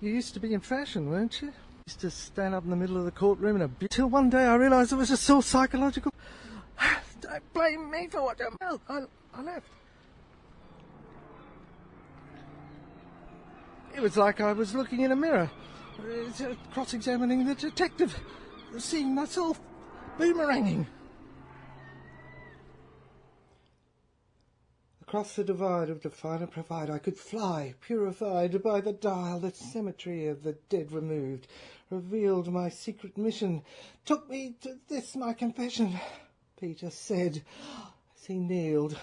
You used to be in fashion, weren't you? Used to stand up in the middle of the courtroom in a bit till one day I realised it was just all psychological. Don't blame me for what I felt. I left. It was like I was looking in a mirror, cross-examining the detective, seeing myself boomeranging. Across the divide of Define and Provide I could fly, purified by the dial. The cemetery of the dead removed revealed my secret mission, took me to this my confession. Peter said as he kneeled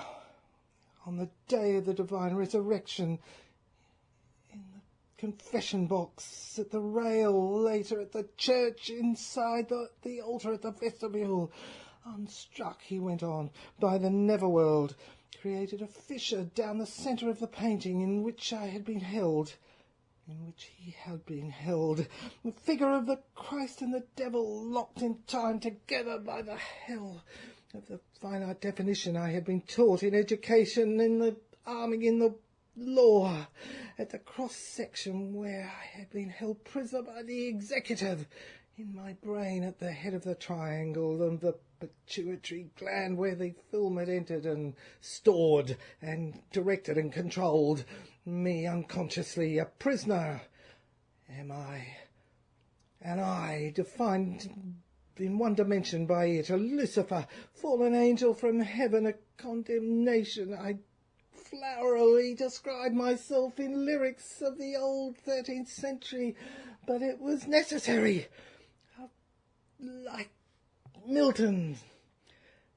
on the day of the divine resurrection, in the confession box at the rail, later at the church, inside the altar at the vestibule. Unstruck, he went on, by the netherworld, created a fissure down the centre of the painting in which I had been held, in which he had been held, the figure of the Christ and the devil locked in time together by the hell of the finite definition I had been taught in education, in the army, in the law, at the cross-section where I had been held prisoner by the executive, in my brain at the head of the triangle, and the pituitary gland where the film had entered and stored and directed and controlled me unconsciously, a prisoner am I, and I, defined in one dimension by it, a Lucifer, fallen angel from heaven, a condemnation. I flowerily describe myself in lyrics of the old 13th century, but it was necessary. Like Milton,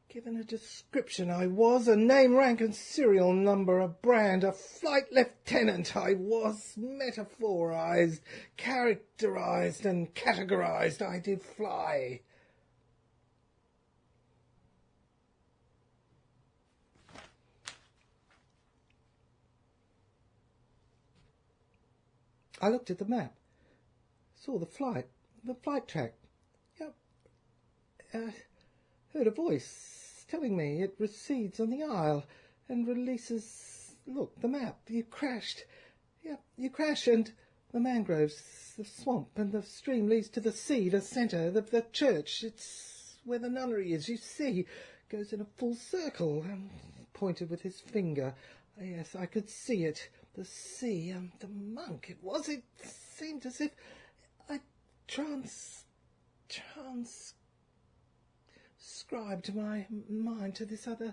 given a description, I was a name, rank and serial number, a brand, a flight lieutenant. I was metaphorized, characterized and categorized. I did fly. I looked at the map, saw the flight track. Heard a voice telling me it recedes on the Isle and releases... Look, the map. You crashed. Yep, you crashed, and the mangroves, the swamp, and the stream leads to the sea, the centre, the church. It's where the nunnery is, you see. Goes in a full circle, and pointed with his finger. Yes, I could see it. The sea and the monk. It seemed as if I transcribed my mind to this other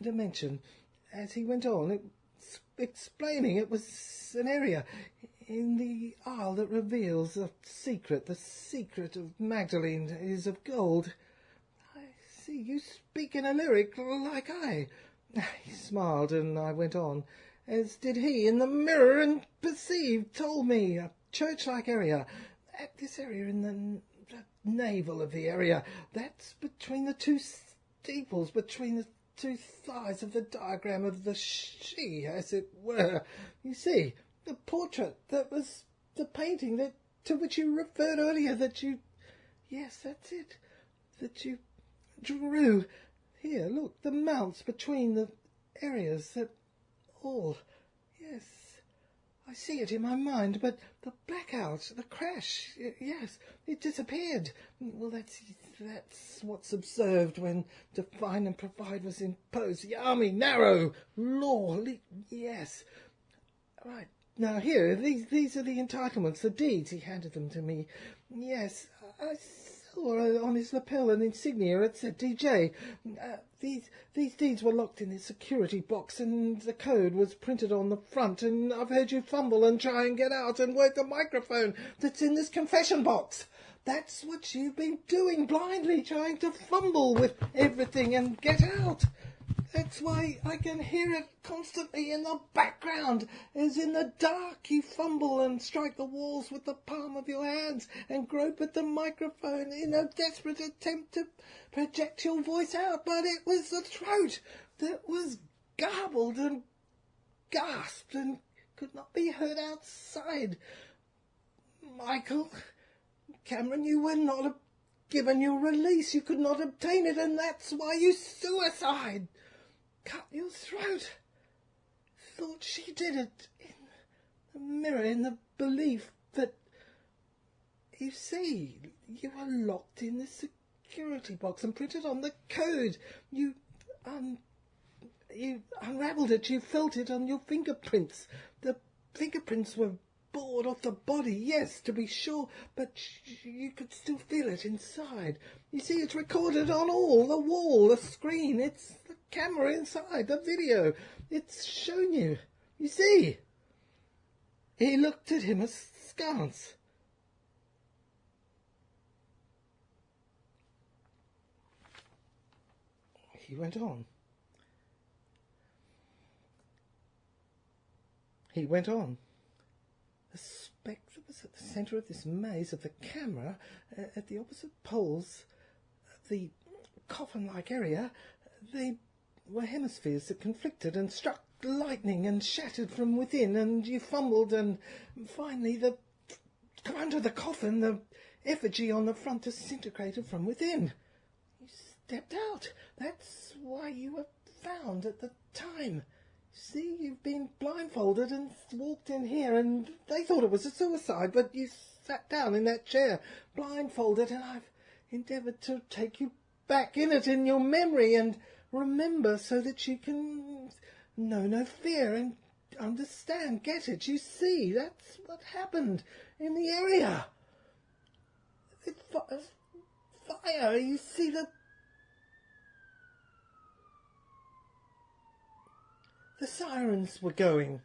dimension. As he went on, explaining it was an area in the Isle that reveals the secret of Magdalene is of gold. I see you speak in a lyric like I. He smiled, and I went on, as did he, in the mirror, and perceived, told me, a church-like area. At this area in the navel of the area, that's between the two steeples, between the two thighs of the diagram of the she, as it were. You see, the portrait that was the painting to which you referred earlier, yes, that's it, that you drew. Here, look, the mounts between the areas, that all, yes, I see it in my mind, but the blackout, the crash, yes, it disappeared. Well, that's what's observed when Define and Provide was imposed. The army, narrow, law, yes. Right, now here, these are the entitlements, the deeds. He handed them to me. Yes, I saw on his lapel an insignia. It said DJ. These deeds were locked in the security box, and the code was printed on the front, and I've heard you fumble and try and get out and work the microphone that's in this confession box. That's what you've been doing, blindly trying to fumble with everything and get out. That's why I can hear it constantly in the background, as in the dark you fumble and strike the walls with the palm of your hands and grope at the microphone in a desperate attempt to project your voice out. But it was the throat that was garbled and gasped and could not be heard outside. Michael Cameron, you were not given your release. You could not obtain it, and that's why you suicide. Cut your throat. Thought she did it in the mirror in the belief that, you see, you were locked in the security box and printed on the code. You unravelled it, you felt it on your fingerprints. The fingerprints were bored off the body, yes, to be sure, but you could still feel it inside. You see, it's recorded on all, the wall, the screen, it's the camera inside, the video. It's shown you. You see? He looked at him askance. He went on. The speck that was at the centre of this maze of the camera, at the opposite poles of the coffin-like area, they were hemispheres that conflicted and struck lightning and shattered from within, and you fumbled, and finally the front of the coffin, the effigy on the front, disintegrated from within. You stepped out. That's why you were found at the time. See, you've been blindfolded and walked in here, and they thought it was a suicide, but you sat down in that chair, blindfolded, and I've endeavoured to take you back in it in your memory and remember so that you can know no fear and understand, get it. You see, that's what happened in the area. Fire, you see the sirens were going.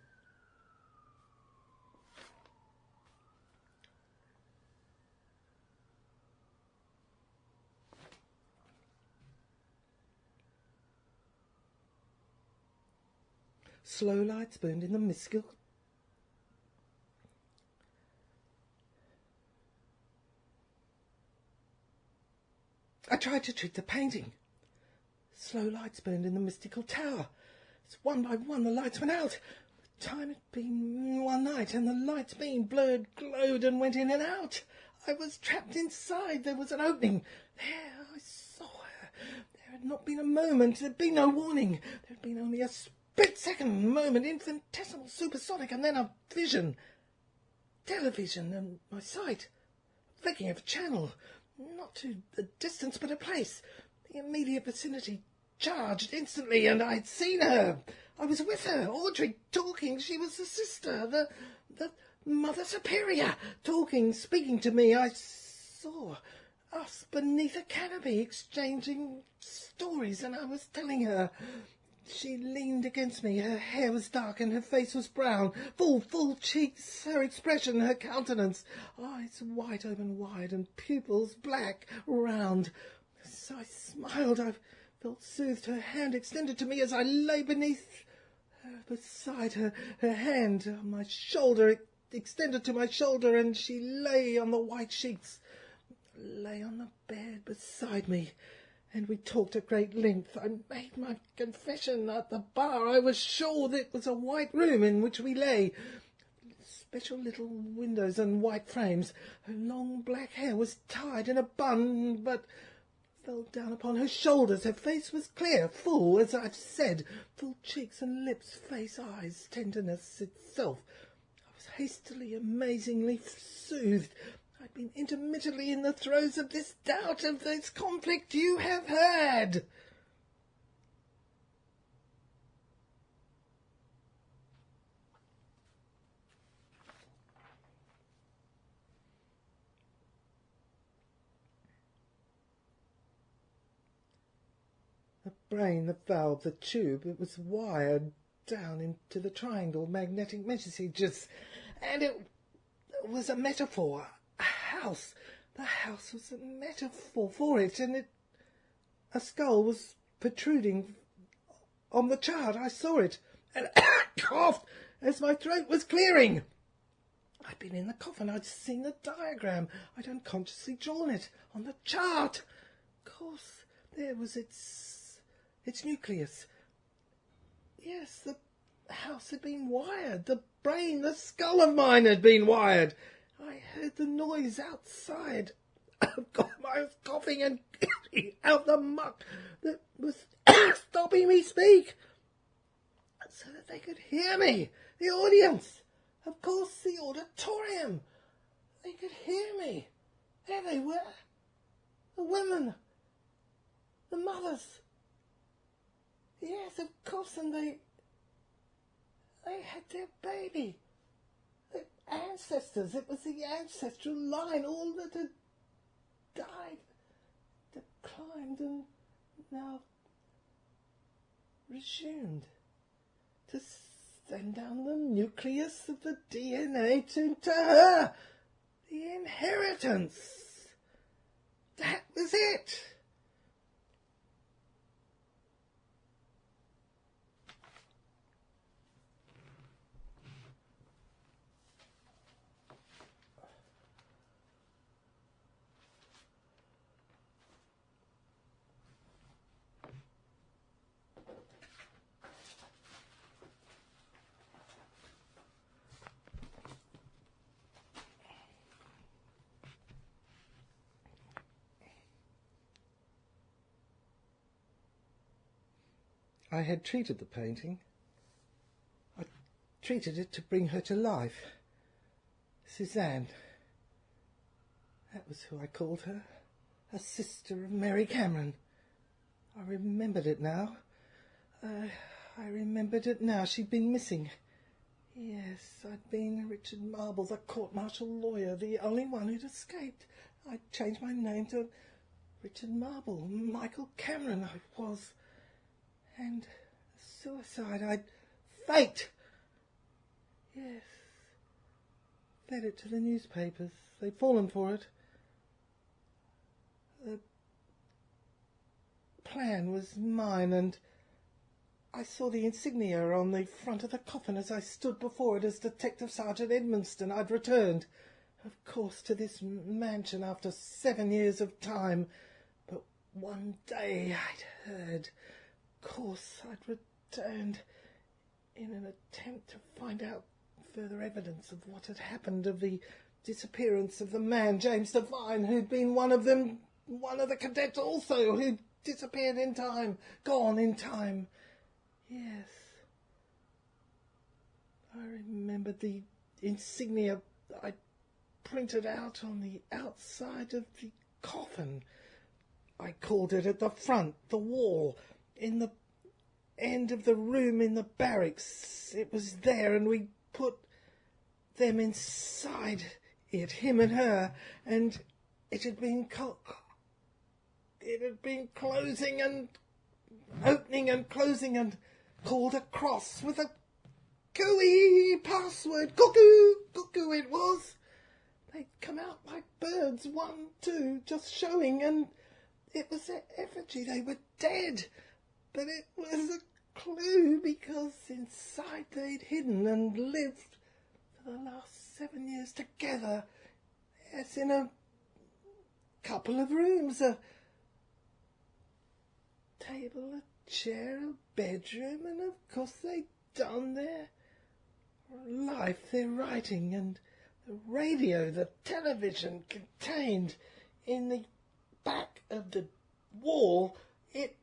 Slow lights burned in the mystical. I tried to treat the painting. Slow lights burned in the mystical tower. As one by one the lights went out. The time had been one night, and the lights being blurred glowed and went in and out. I was trapped inside. There was an opening. There I saw her. There had not been a moment. There had been no warning. There had been only a split-second moment, infinitesimal, supersonic, and then a vision. Television, and my sight. Flicking of a channel. Not to a distance, but a place. The immediate vicinity charged instantly, and I'd seen her. I was with her, Audrey, talking. She was the sister, the Mother Superior, talking, speaking to me. I saw us beneath a canopy, exchanging stories, and I was telling her. She leaned against me. Her hair was dark and her face was brown. Full cheeks, her expression, her countenance. Eyes white, open wide, and pupils black, round. As I smiled, I felt soothed. Her hand extended to me as I lay beneath her, beside her. Her hand on my shoulder, extended to my shoulder, and she lay on the white sheets. Lay on the bed beside me. And we talked at great length. I made my confession at the bar. I was sure that it was a white room in which we lay. Special little windows and white frames. Her long black hair was tied in a bun, but fell down upon her shoulders. Her face was clear, full, as I've said. Full cheeks and lips, face, eyes, tenderness itself. I was hastily, amazingly soothed. I've been intermittently in the throes of this doubt, of this conflict you have heard. The brain, the valve, the tube, it was wired down into the triangle magnetic messages, and it was a metaphor. A house. The house was a metaphor for it, and a skull was protruding on the chart. I saw it, and coughed as my throat was clearing. I'd been in the coffin. I'd seen the diagram. I'd unconsciously drawn it on the chart. Of course, there was its nucleus. Yes, the house had been wired. The brain, the skull of mine had been wired. I heard the noise outside. Oh, God, I was coughing and getting out the muck that was stopping me speak, so that they could hear me. The audience. Of course, the auditorium. They could hear me. There they were. The women. The mothers. Yes, of course, and they had their baby. The ancestors. It was the ancestral line, all that had died, declined, and now resumed to send down the nucleus of the DNA to her. The inheritance. That was it. I had treated the painting. I treated it to bring her to life. Suzanne. That was who I called her. A sister of Mary Cameron. I remembered it now. I remembered it now. She'd been missing. Yes, I'd been Richard Marble, the court-martial lawyer, the only one who'd escaped. I'd changed my name to Richard Marble. Michael Cameron I was. And suicide I'd faked. Yes. Fed it to the newspapers. They'd fallen for it. The plan was mine, and I saw the insignia on the front of the coffin as I stood before it as Detective Sergeant Edmonston. I'd returned, of course, to this mansion after 7 years of time. But one day I'd heard. Of course, I'd returned in an attempt to find out further evidence of what had happened, of the disappearance of the man, James Devine, who'd been one of them, one of the cadets also, who'd disappeared in time, gone in time. Yes. I remembered the insignia I'd printed out on the outside of the coffin. I called it at the front, the wall, in the end of the room in the barracks. It was there, and we put them inside it, him and her, and it had been closing and opening and closing, and called across with a gooey password. Cuckoo it was. They'd come out like birds, 1, 2, just showing, and it was their effigy. They were dead. But it was a clue, because inside they'd hidden and lived for the last 7 years together. Yes, in a couple of rooms, a table, a chair, a bedroom, and of course they'd done their life, their writing, and the radio, the television contained in the back of the wall. It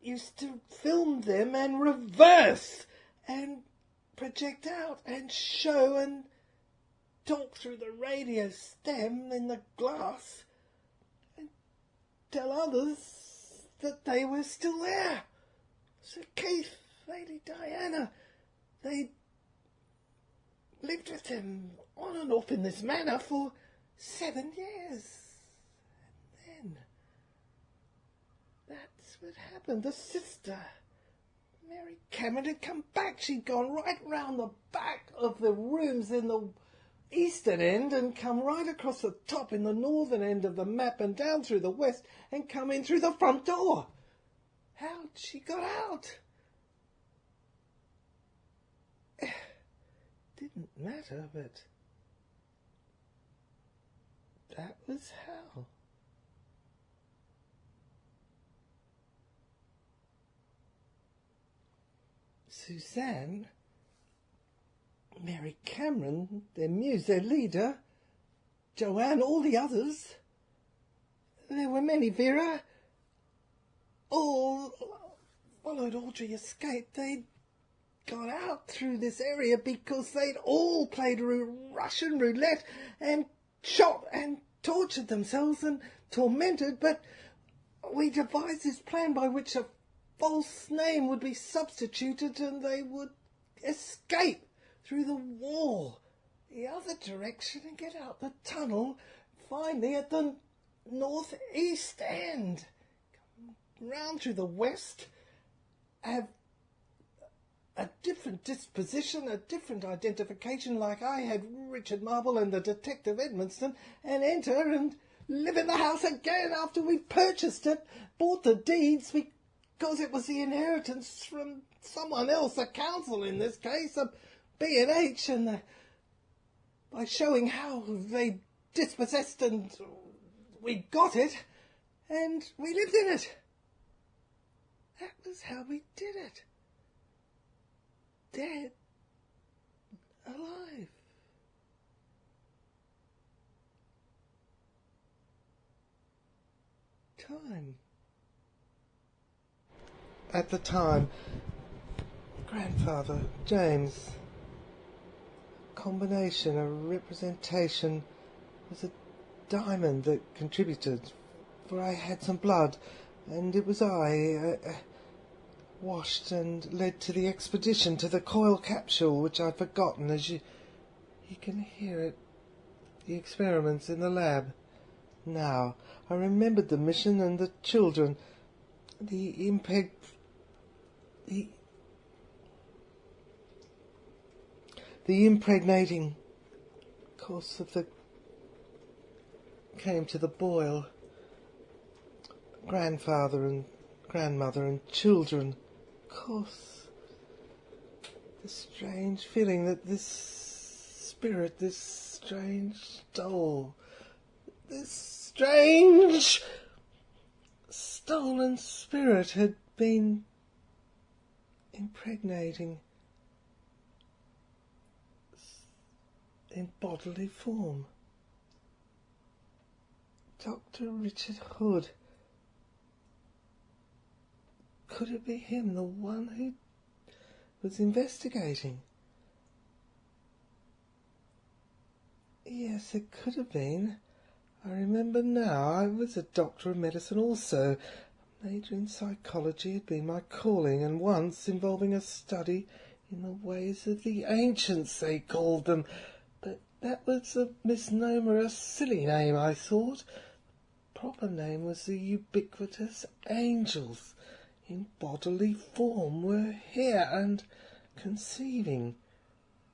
used to film them and reverse and project out and show and talk through the radio stem in the glass and tell others that they were still there. Sir Keith, Lady Diana, they lived with him on and off in this manner for 7 years. And then that's what happened. The sister, Mary Cameron, had come back. She'd gone right round the back of the rooms in the eastern end and come right across the top in the northern end of the map and down through the west and come in through the front door. How'd she got out? Didn't matter, but that was how. Suzanne, Mary Cameron, their muse, their leader, Joanne, all the others. There were many, Vera. All followed Audrey escaped. They'd got out through this area because they'd all played Russian roulette and shot and tortured themselves and tormented, but we devised this plan by which a false name would be substituted and they would escape through the wall the other direction and get out the tunnel finally at the northeast end. Come round through the west, have a different disposition, a different identification, like I had Richard Marble and the Detective Edmonston, and enter and live in the house again after we purchased it, bought the deeds because it was the inheritance from someone else, a council in this case, a B&H, and by showing how they dispossessed and we got it, and we lived in it. That was how we did it. Dead, alive. Time. At the time, grandfather, James, combination, a representation, was a diamond that contributed, for I had some blood, and it was I washed and led to the expedition to the coil capsule, which I'd forgotten, as you can hear it, the experiments in the lab. Now, I remembered the mission and the children, the impregnating course of the came to the boil. Grandfather and grandmother and children. Of course, the strange feeling that this spirit, this strange soul, this strange stolen spirit had been impregnating in bodily form. Dr. Richard Hood. Could it be him, the one who was investigating? Yes, it could have been. I remember now. I was a doctor of medicine also. A major in psychology had been my calling, and once involving a study in the ways of the ancients, they called them. But that was a misnomer, a silly name, I thought. The proper name was the ubiquitous angels. In bodily form were here and conceiving.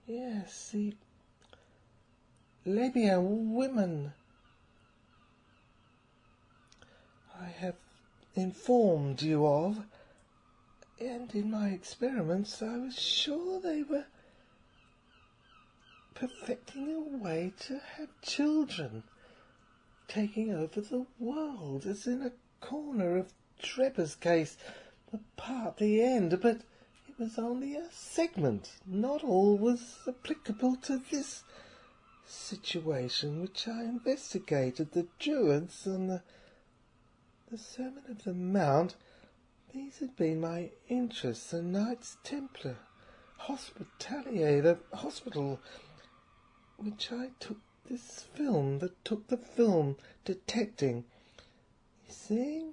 Yes, the Libyan women I have informed you of, and in my experiments I was sure they were perfecting a way to have children, taking over the world, as in a corner of Trevor's case, the part, the end, but it was only a segment. Not all was applicable to this situation which I investigated. The Druids and the Sermon of the Mount, these had been my interests. The Knights Templar, Hospitalier, the hospital, which I took this film, that took the film detecting. You see,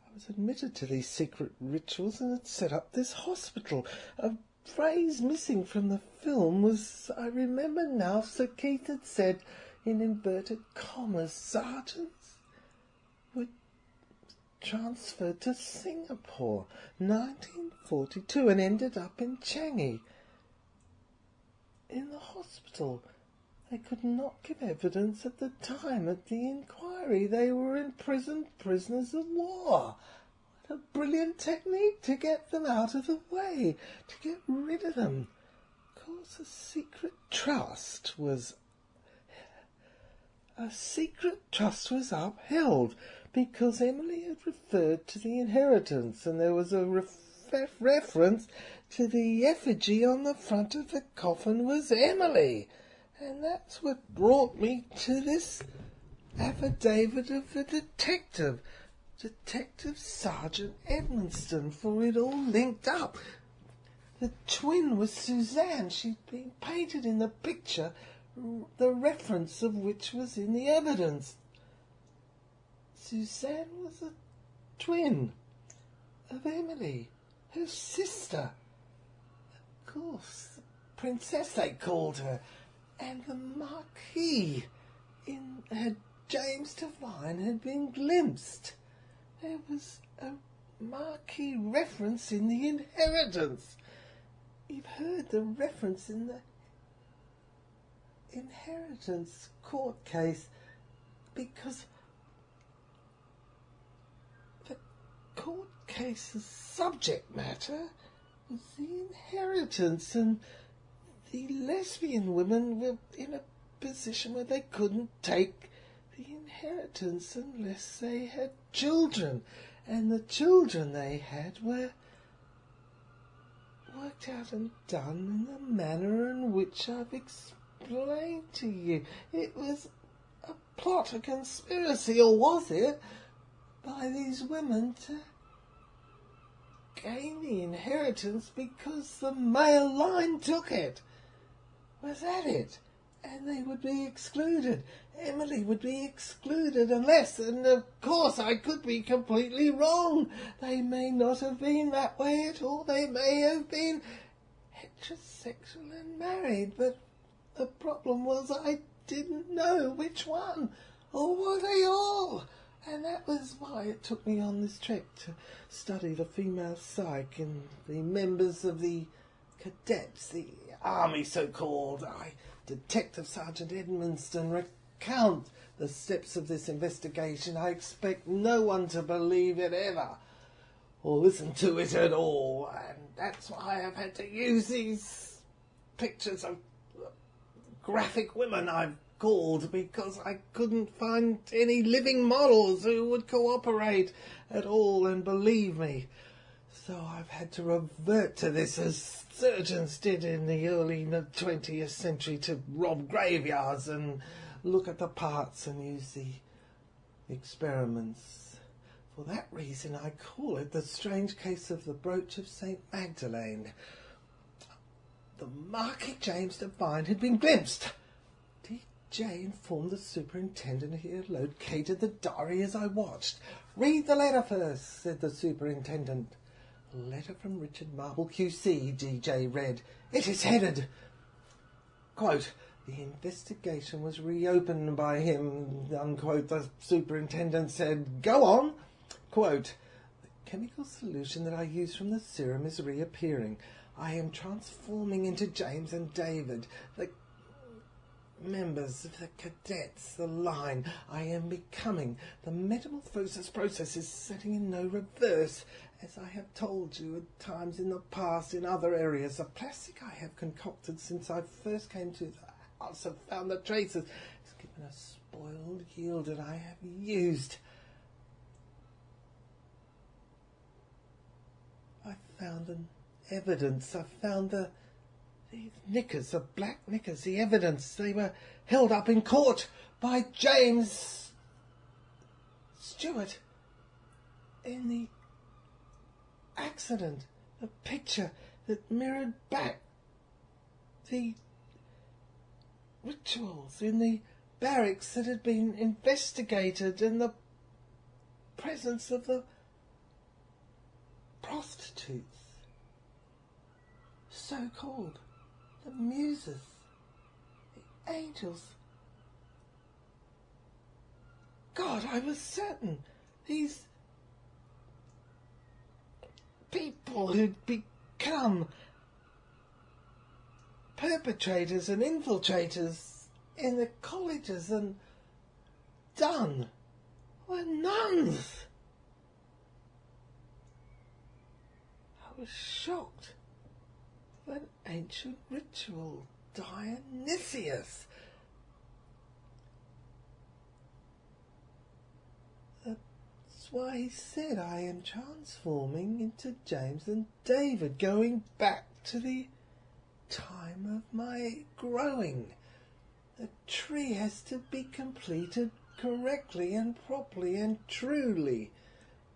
I was admitted to these secret rituals and had set up this hospital. A phrase missing from the film was, I remember now, Sir Keith had said in inverted commas, sergeants were transferred to Singapore, 1942, and ended up in Changi. In the hospital. They could not give evidence at the time at the inquiry. They were imprisoned prisoners of war. What a brilliant technique to get them out of the way, to get rid of them. Of course, a secret trust was upheld because Emily had referred to the inheritance, and there was a reference to the effigy on the front of the coffin was Emily. And that's what brought me to this affidavit of the detective, Detective Sergeant Edmonston, for it all linked up. The twin was Suzanne. She'd been painted in the picture, the reference of which was in the evidence. Suzanne was a twin of Emily, her sister. Of course, the princess they called her, and the Marquis in her James Devine had been glimpsed. There was a Marquis reference in the inheritance. You've heard the reference in the inheritance court case, because the court case's subject matter was the inheritance, and the lesbian women were in a position where they couldn't take the inheritance unless they had children, and the children they had were worked out and done in the manner in which I've explained to you. It was a plot, a conspiracy, or was it, by these women to gain the inheritance because the male line took it. Was that it? And they would be excluded. Emily would be excluded unless, and of course I could be completely wrong. They may not have been that way at all. They may have been heterosexual and married, but the problem was I didn't know which one, or were they all? And that was why it took me on this trip, to study the female psyche and the members of the cadets, the army so-called. Detective Sergeant Edmonston, recount the steps of this investigation. I expect no one to believe it ever, or listen to it at all, and that's why I've had to use these pictures of graphic women I've called, because I couldn't find any living models who would cooperate at all and believe me. So I've had to revert to this, as surgeons did in the early 20th century, to rob graveyards and look at the parts and use the experiments. For that reason I call it the strange case of the brooch of St. Magdalene. The Marquis James Devine had been glimpsed. DJ informed the superintendent he had located the diary as I watched. "Read the letter first," said the superintendent. "A letter from Richard Marble, QC," DJ read. "It is headed, quote, 'The investigation was reopened by him,' unquote," the superintendent said. "Go on." Quote, "The chemical solution that I use from the serum is reappearing. I am transforming into James and David, the members of the cadets, the line. I am becoming. The metamorphosis process is setting in no reverse. As I have told you at times in the past in other areas, the plastic I have concocted since I first came to the house have found the traces. It's given a spoiled yield that I have used. I found an evidence. I found these knickers, the black knickers, the evidence. They were held up in court by James Stewart in the accident, a picture that mirrored back the rituals in the barracks that had been investigated, and the presence of the prostitutes, so-called, the muses, the angels. God, I was certain these people who'd become perpetrators and infiltrators in the colleges and done were nuns. I was shocked. An ancient ritual, Dionysius. That's why he said, "I am transforming into James and David, going back to the time of my growing. The tree has to be completed correctly and properly and truly.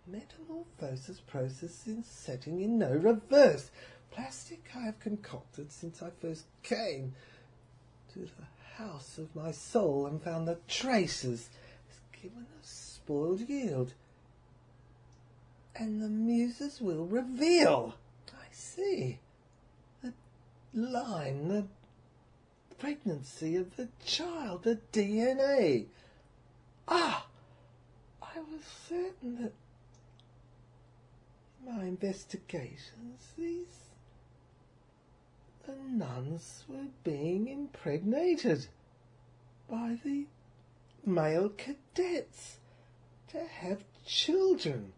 Metamorphosis process in setting in no reverse. plastic I have concocted since I first came to the house of my soul and found the traces has given a spoiled yield. And the muses will reveal. I see. The line, the pregnancy of the child, the DNA. Ah! I was certain that in my investigations the nuns were being impregnated by the male cadets to have children.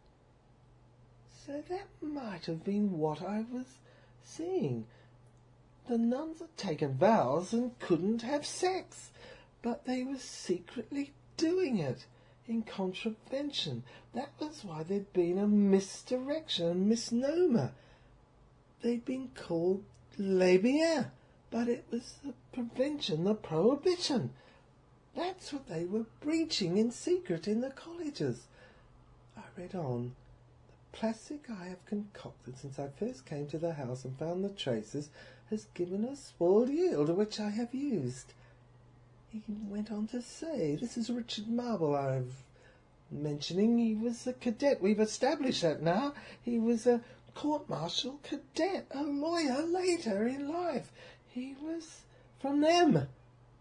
So that might have been what I was seeing. The nuns had taken vows and couldn't have sex, but they were secretly doing it in contravention. That was why there'd been a misdirection, a misnomer. They'd been called les biens, but it was the prevention, the prohibition. That's what they were breaching in secret in the colleges. I read on. The plastic I have concocted since I first came to the house and found the traces has given a spoiled yield which I have used. He went on to say, this is Richard Marble I'm mentioning. He was a cadet. We've established that now. He was a court-martial cadet, a lawyer later in life. He was from them.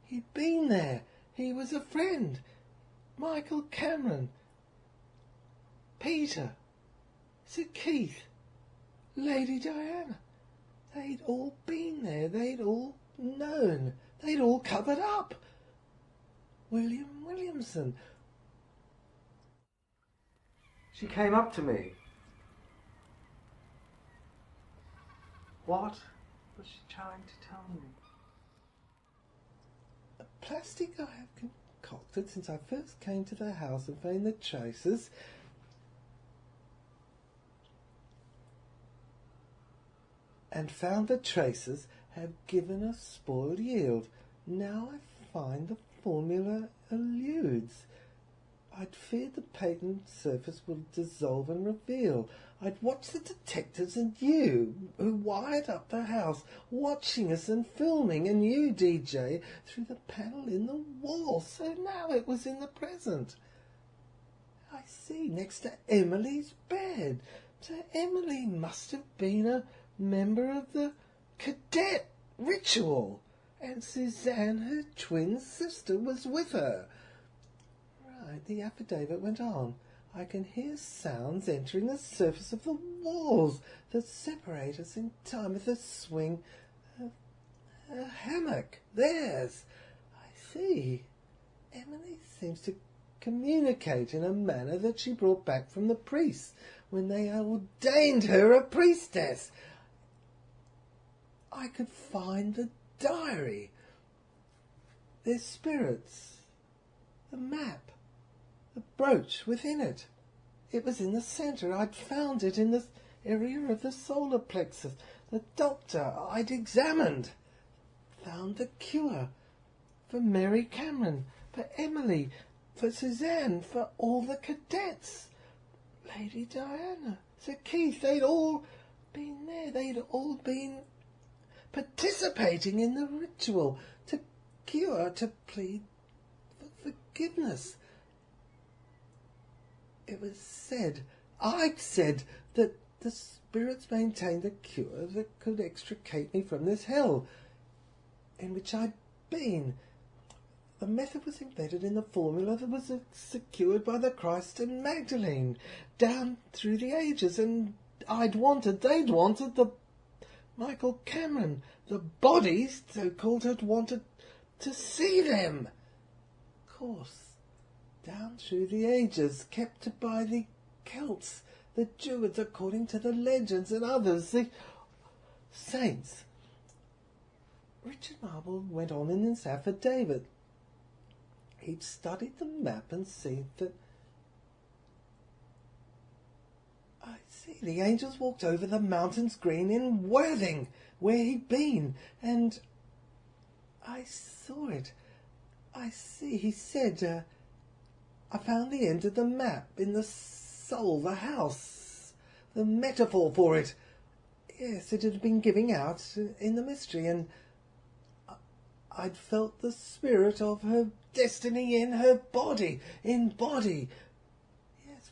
He'd been there. He was a friend. Michael Cameron, Peter, Sir Keith, Lady Diana. They'd all been there. They'd all known. They'd all covered up. William Williamson. She came up to me. What was she trying to tell me? A plastic I have concocted since I first came to the house and found the traces. And found the traces have given a spoiled yield. Now I find the formula eludes. I'd feared the patent surface would dissolve and reveal. I'd watched the detectives and you, who wired up the house, watching us and filming, and you, DJ, through the panel in the wall. So now it was in the present. I see, next to Emily's bed. So Emily must have been a member of the cadet ritual, and Suzanne, her twin sister, was with her. Right, the affidavit went on. I can hear sounds entering the surface of the walls that separate us in time with the swing of a hammock. Theirs. I see. Emily seems to communicate in a manner that she brought back from the priests when they ordained her a priestess. I could find the diary, their spirits, the map, the brooch within it. It was in the centre. I'd found it in the area of the solar plexus. The doctor I'd examined found the cure for Mary Cameron, for Emily, for Suzanne, for all the cadets. Lady Diana, Sir Keith, they'd all been there. They'd all been participating in the ritual to cure, to plead for forgiveness. It was said, I'd said, that the spirits maintained a cure that could extricate me from this hell in which I'd been. The method was embedded in the formula that was secured by the Christ and Magdalene down through the ages, and they'd wanted the Michael Cameron, the bodies, so-called, had wanted to see them. Of course, down through the ages, kept by the Celts, the Druids, according to the legends, and others, the saints. Richard Marble went on in his affidavit. He'd studied the map and seen that... I see, the angels walked over the mountains green in Worthing, where he'd been, and I saw it. I see, he said, I found the end of the map in the soul, the house, the metaphor for it. Yes, it had been giving out in the mystery, and I'd felt the spirit of her destiny in her body, Yes,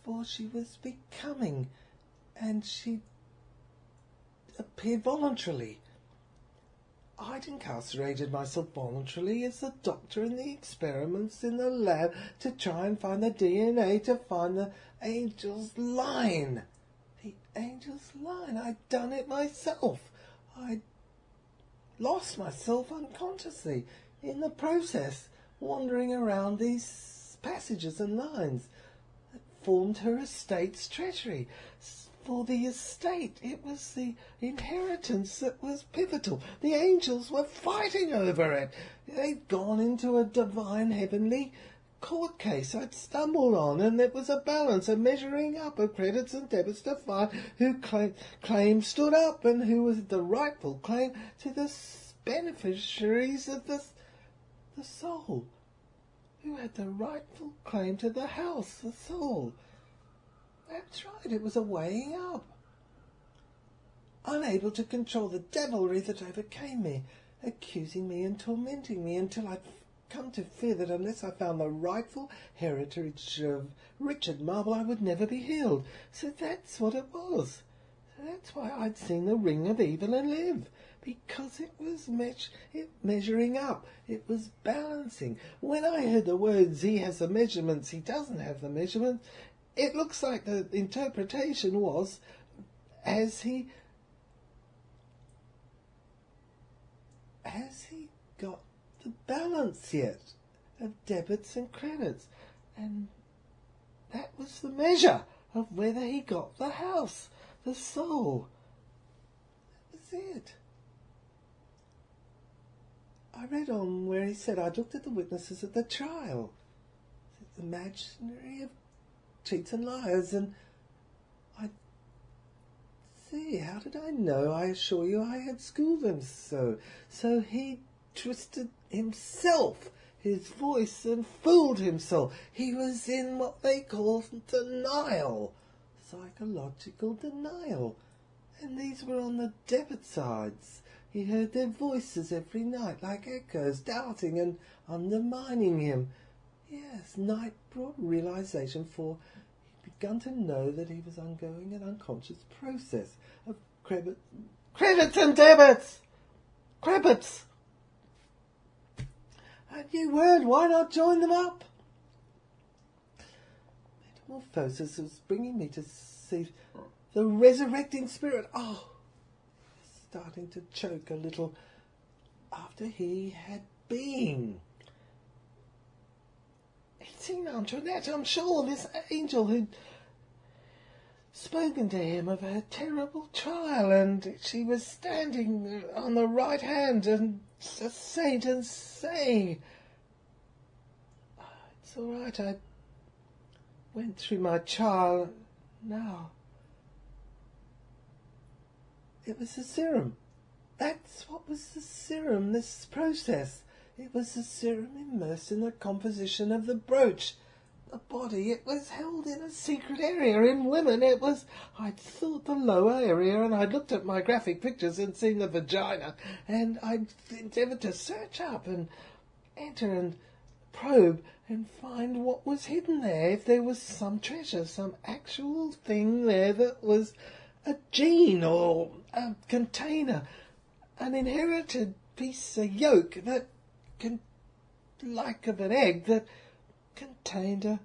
for she was becoming, and she appeared voluntarily. I'd incarcerated myself voluntarily as the doctor in the experiments in the lab to try and find the DNA, to find the angel's line. The angel's line. I'd done it myself. I'd lost myself unconsciously in the process, wandering around these passages and lines that formed her estate's treasury. For the estate, it was the inheritance that was pivotal. The angels were fighting over it. They'd gone into a divine heavenly court case I'd stumbled on, and it was a balance, a measuring up of credits and debits to find who claim stood up and who was the rightful claim to the beneficiaries of the soul. Who had the rightful claim to the house, the soul. That's right, it was a weighing up. Unable to control the devilry that overcame me, accusing me and tormenting me until I'd come to fear that unless I found the rightful heritage of Richard Marble, I would never be healed. So that's what it was. So that's why I'd seen the ring of evil and live. Because it was measuring up. It was balancing. When I heard the words, he has the measurements, he doesn't have the measurements, it looks like the interpretation was, has he got the balance yet of debits and credits? And that was the measure of whether he got the house, the soul. That was it. I read on where he said, I looked at the witnesses at the trial. The imaginary of cheats and liars, and I see, how did I know? I assure you I had schooled him so. So he twisted himself, his voice, and fooled himself. He was in what they call denial, psychological denial. And these were on the debit sides. He heard their voices every night like echoes, doubting and undermining him. Yes, night brought realization, for he'd begun to know that he was undergoing an unconscious process of credits and debits. Credits. A new word, why not join them up? Metamorphosis was bringing me to see the resurrecting spirit. Oh, starting to choke a little after he had been. He'd seen Antoinette, I'm sure, this angel who'd spoken to him of her terrible trial, and she was standing on the right hand and a saint and saying, it's all right, I went through my trial now. It was the serum. That's what was the serum, this process. It was the serum immersed in the composition of the brooch. The body, it was held in a secret area. In women, it was, I'd thought, the lower area, and I'd looked at my graphic pictures and seen the vagina, and I'd endeavoured to search up and enter and probe and find what was hidden there, if there was some treasure, some actual thing there that was a gene or a container, an inherited piece of yolk that like of an egg that contained a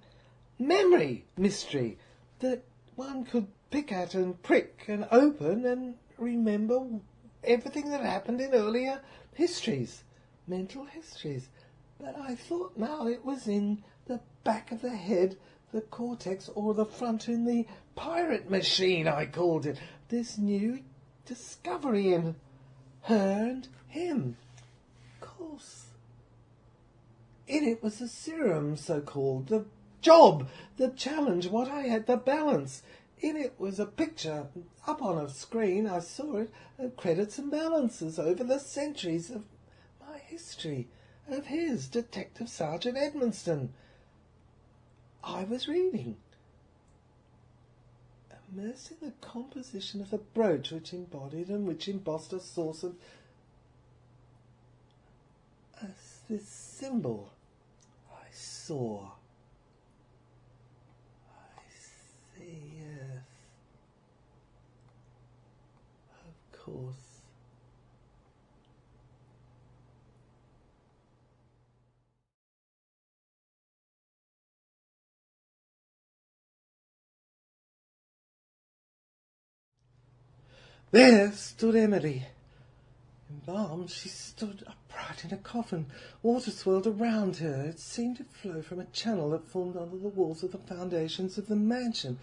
memory mystery that one could pick at and prick and open and remember everything that happened in earlier histories, mental histories. But I thought now it was in the back of the head, the cortex, or the front in the pirate machine, I called it. This new discovery in her and him. Of course. In it was the serum, so-called, the job, the challenge, what I had, the balance. In it was a picture, up on a screen, I saw it, of credits and balances over the centuries of my history, of his, Detective Sergeant Edmonston. I was reading. immersed in the composition of the brooch which embodied and which embossed a source of... as this symbol. I saw. I see, yes. Of course. There stood Emily. Embalmed, she stood upright in a coffin. Water swirled around her. It seemed to flow from a channel that formed under the walls of the foundations of the mansion,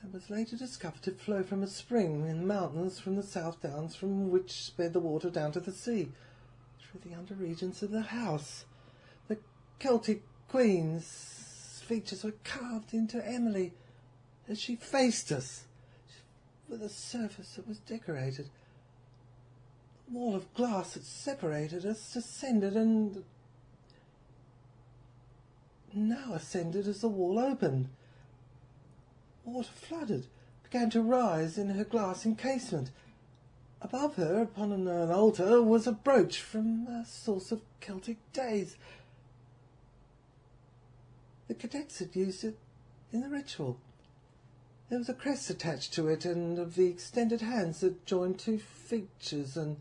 and was later discovered to flow from a spring in the mountains from the South Downs, from which sped the water down to the sea, through the under regions of the house. The Celtic queen's features were carved into Emily as she faced us, with a surface that was decorated. The wall of glass that separated us descended and now ascended as the wall opened. Water flooded, began to rise in her glass encasement. Above her, upon an altar, was a brooch from a source of Celtic days. The cadets had used it in the ritual. There was a crest attached to it, and of the extended hands that joined two features and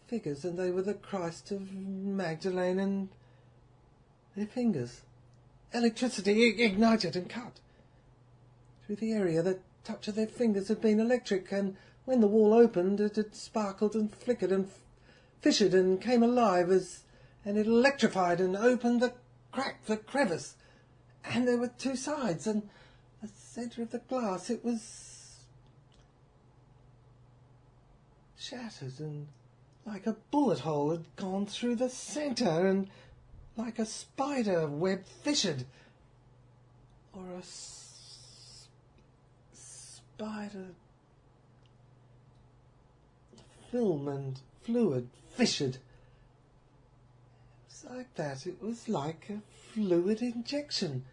figures, and they were the Christ of Magdalene and their fingers. Electricity ignited and cut through the area. The touch of their fingers had been electric, and when the wall opened, it had sparkled and flickered and fissured and came alive and it electrified and opened the crack, the crevice, and there were two sides, and the centre of the glass, it was shattered, and like a bullet hole had gone through the centre, and like a spider web fissured, or a spider film and fluid fissured. It was like that. It was like a fluid injection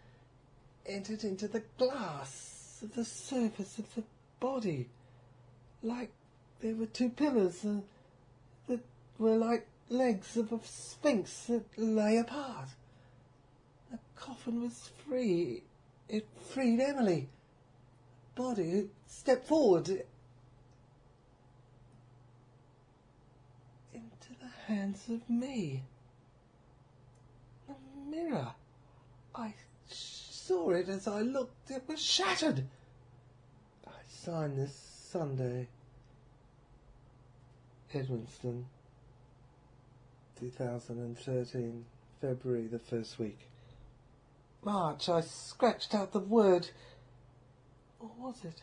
entered into the glass of the surface of the body, like there were two pillars that were like legs of a sphinx that lay apart. The coffin was free. It freed Emily. The body stepped forward into the hands of me. The mirror. I saw it as I looked. It was shattered. I signed this Sunday. Edwinstone, 2013, February the first week. March, I scratched out the word. Or was it?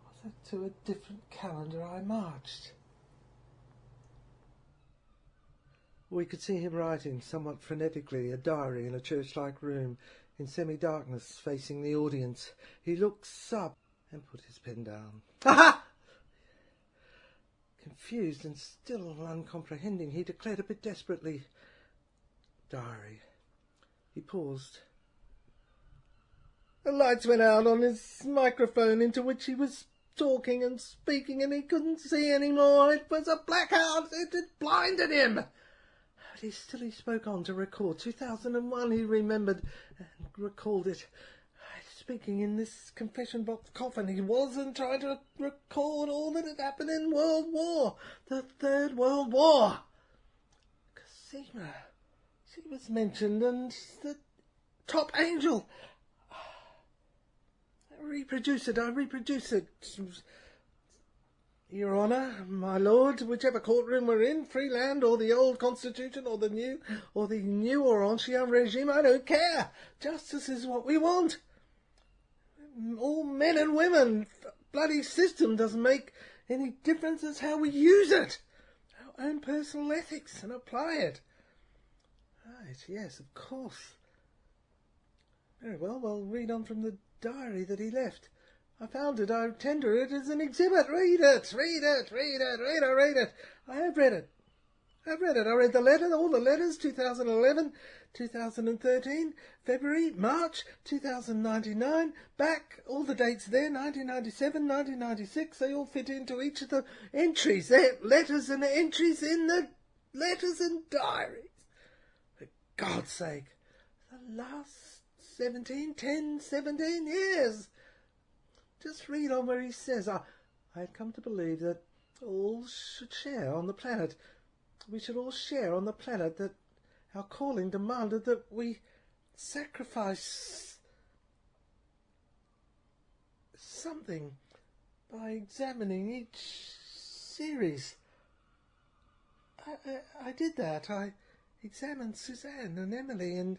Was it to a different calendar I marched? We could see him writing, somewhat frenetically, a diary in a church-like room, in semi-darkness, facing the audience. He looked up and put his pen down. Ha-ha! Confused and still uncomprehending, he declared a bit desperately, "Diary." He paused. The lights went out on his microphone into which he was talking and speaking, and he couldn't see any more. It was a blackout. It had blinded him. But he spoke on to record. 2001, he remembered and recalled it. Speaking in this confession box coffin, he wasn't trying to record all that had happened in World War, the Third World War. Cosima, she was mentioned, and the top angel. I reproduce it. Your Honour, my Lord, whichever courtroom we're in, free land or the old Constitution or the new or ancien regime, I don't care. Justice is what we want. All men and women. Bloody system doesn't make any difference as how we use it. Our own personal ethics and apply it. Right, yes, of course. Very well, well, read on from the diary that he left. I found it. I tender it as an exhibit. Read it. I have read it. I've read it. I read the letter, all the letters, 2011, 2013, February, March, 2099, back, all the dates there, 1997, 1996, they all fit into each of the entries. They're letters and entries in the letters and diaries. For God's sake, the last 17 years. Just read on where he says, I had come to believe that all should share on the planet. We should all share on the planet, that our calling demanded that we sacrifice something by examining each series. I did that. I examined Suzanne and Emily and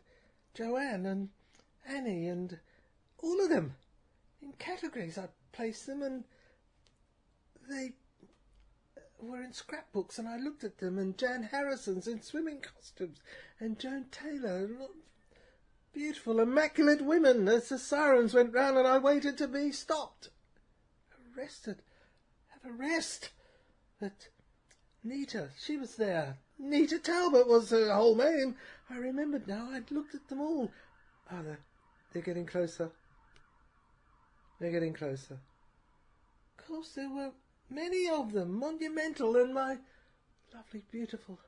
Joanne and Annie and all of them in categories. I placed them, and they were in scrapbooks, and I looked at them, and Jan Harrison's in swimming costumes, and Joan Taylor, beautiful, immaculate women, as the sirens went round and I waited to be stopped. Arrested. Have a rest. But Nita, she was there. Nita Talbot was her whole name. I remembered now. I'd looked at them all. Oh, they're getting closer. They're getting closer. Of course, there were many of them, monumental, and my lovely, beautiful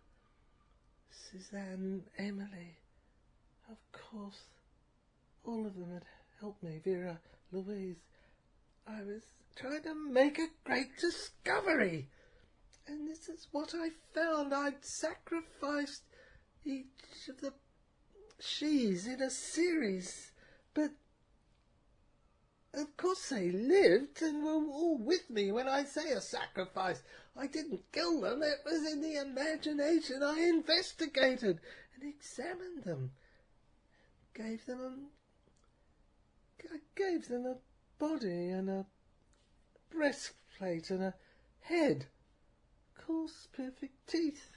Suzanne, Emily, of course, all of them had helped me, Vera, Louise. I was trying to make a great discovery, and this is what I found. I'd sacrificed each of the she's in a series, but of course they lived and were all with me when I say a sacrifice. I didn't kill them. It was in the imagination. I investigated and examined them. I gave them a body and a breastplate and a head. Of course, perfect teeth.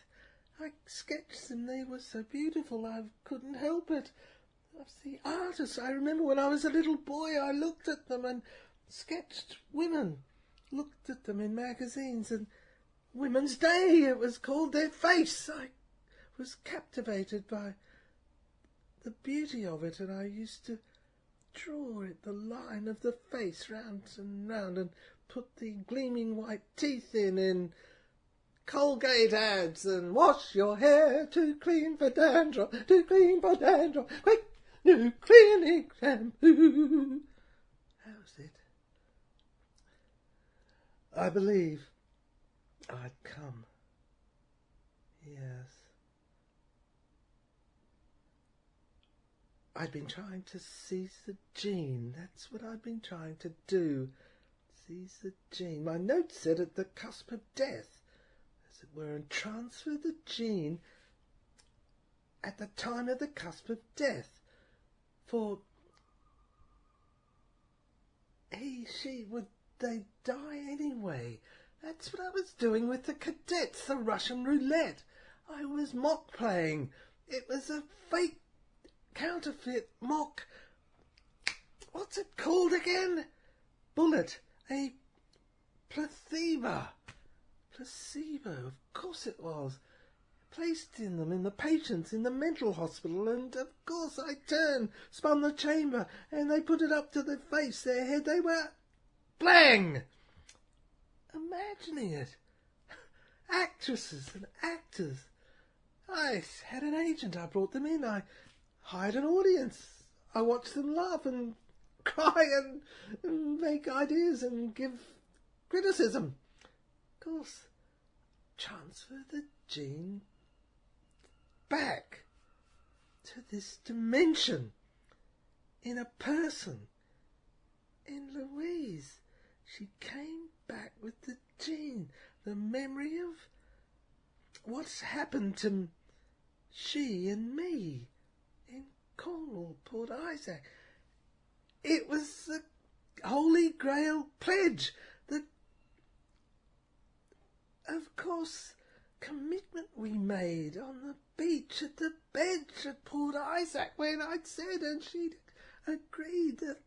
I sketched them. They were so beautiful. I couldn't help it. I was the artist. I remember when I was a little boy, I looked at them and sketched women. Looked at them in magazines, and Women's Day, it was called, their face. I was captivated by the beauty of it, and I used to draw it, the line of the face, round and round, and put the gleaming white teeth in Colgate ads, and wash your hair too clean for dandruff, too clean for dandruff, quick, new cleaning shampoo. How's it? I believe I'd come. Yes. I'd been trying to seize the gene. That's what I'd been trying to do. Seize the gene. My note said at the cusp of death, as it were, and transfer the gene at the time of the cusp of death. For would they die anyway? That's what I was doing with the cadets, the Russian roulette. I was mock playing. It was a fake, counterfeit, mock... What's it called again? Bullet. A placebo. Placebo, of course it was. Placed in them, in the patients, in the mental hospital, and of course I turned, spun the chamber, and they put it up to their face, their head. They were... blang! Imagining it. Actresses and actors. I had an agent. I brought them in. I hired an audience. I watched them laugh and cry and make ideas and give criticism. Of course, transfer the gene back to this dimension in a person. In Louise, she came back with the gene, the memory of what's happened to she and me in Cornwall, Port Isaac. It was the Holy Grail pledge, of course, commitment we made on the beach at the bench at Port Isaac when I'd said, and she'd agreed, that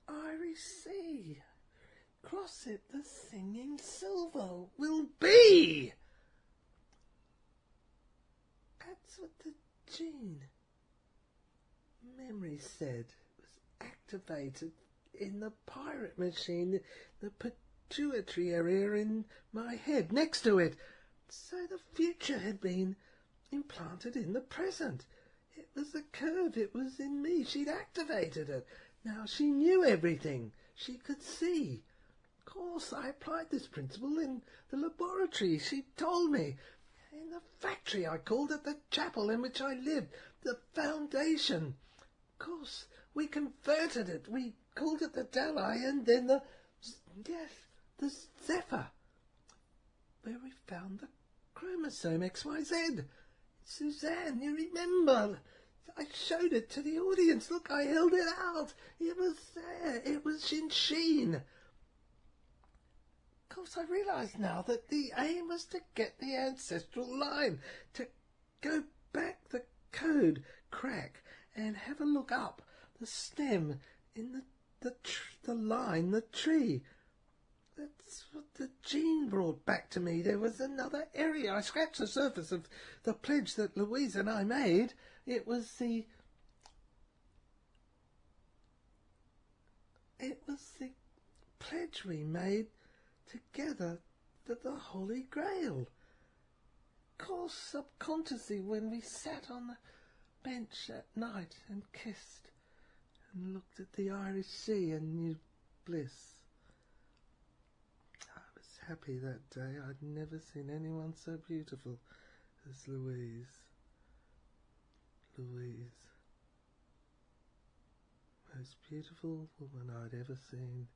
Irish Sea, cross it, the singing silver will be. That's what the gene memory said was activated in the pirate machine, the pituitary area in my head next to it. So the future had been implanted in the present. It was the curve, it was in me. She'd activated it. Now she knew everything. She could see. Of course, I applied this principle in the laboratory. She told me. In the factory, I called it the chapel in which I lived, the foundation. Of course, we converted it. We called it the Dalai and then the Zephyr, where we found the chromosome XYZ. Suzanne, you remember? I showed it to the audience. Look, I held it out. It was there. It was Shinshin. Of course, I realise now that the aim was to get the ancestral line, to go back the code crack and have a look up the stem in the line, the tree. That's what the gene brought back to me. There was another area. I scratched the surface of the pledge that Louise and I made. It was the pledge we made together to the Holy Grail. Of course, subconsciously, when we sat on the bench at night and kissed and looked at the Irish Sea and knew bliss. I was happy that day. I'd never seen anyone so beautiful as Louise. Louise. Most beautiful woman I'd ever seen.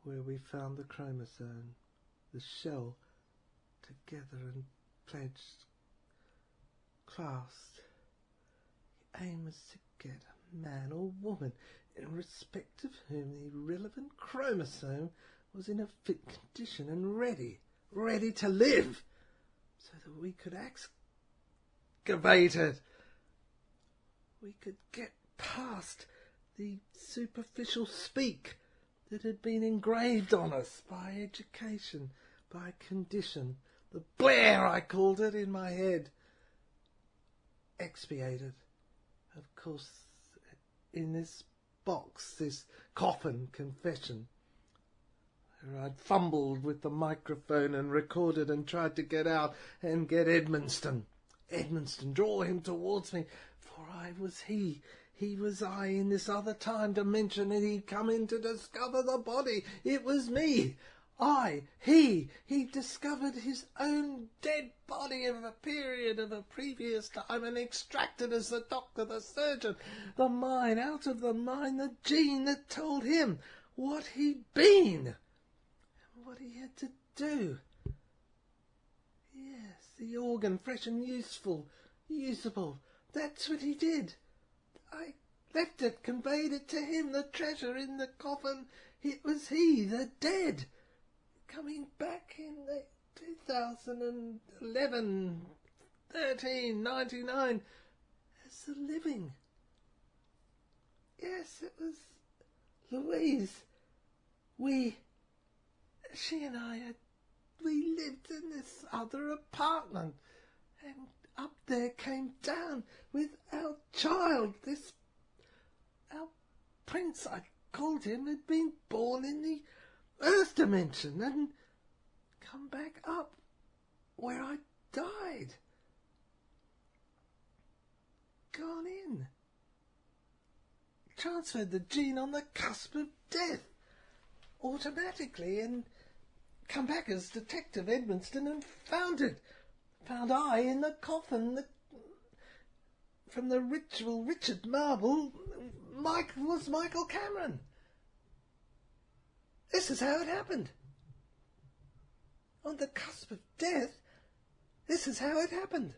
Where we found the chromosome, the shell, together and pledged, clasped. The aim was to get a man or woman in respect of whom the relevant chromosome was in a fit condition and ready to live, so that we could excavate it. We could get past the superficial speak that had been engraved on us by education, by condition. The Blair, I called it, in my head. Expiated. Of course, in this box, this coffin confession, where I'd fumbled with the microphone and recorded and tried to get out and get Edmonston, draw him towards me, for I was he was I in this other time dimension, and he'd come in to discover the body. It was me. He discovered his own dead body of a period of a previous time and extracted as the doctor, the surgeon, the mine, out of the mine, the gene that told him what he'd been and what he had to do. Yes, the organ, fresh and useful, usable. That's what he did. I left it, conveyed it to him, the treasure in the coffin. It was he, the dead, coming back in the 2011, 13, 99, as the living. Yes, it was Louise. She and I we lived in this other apartment, and up there came down with our child. Our prince, I called him, had been born in the Earth dimension and come back up where I died. Gone in. Transferred the gene on the cusp of death automatically and come back as Detective Edmonston and found it. Found I in the coffin. From the ritual Richard Marble, was Michael Cameron. This is how it happened. On the cusp of death, this is how it happened.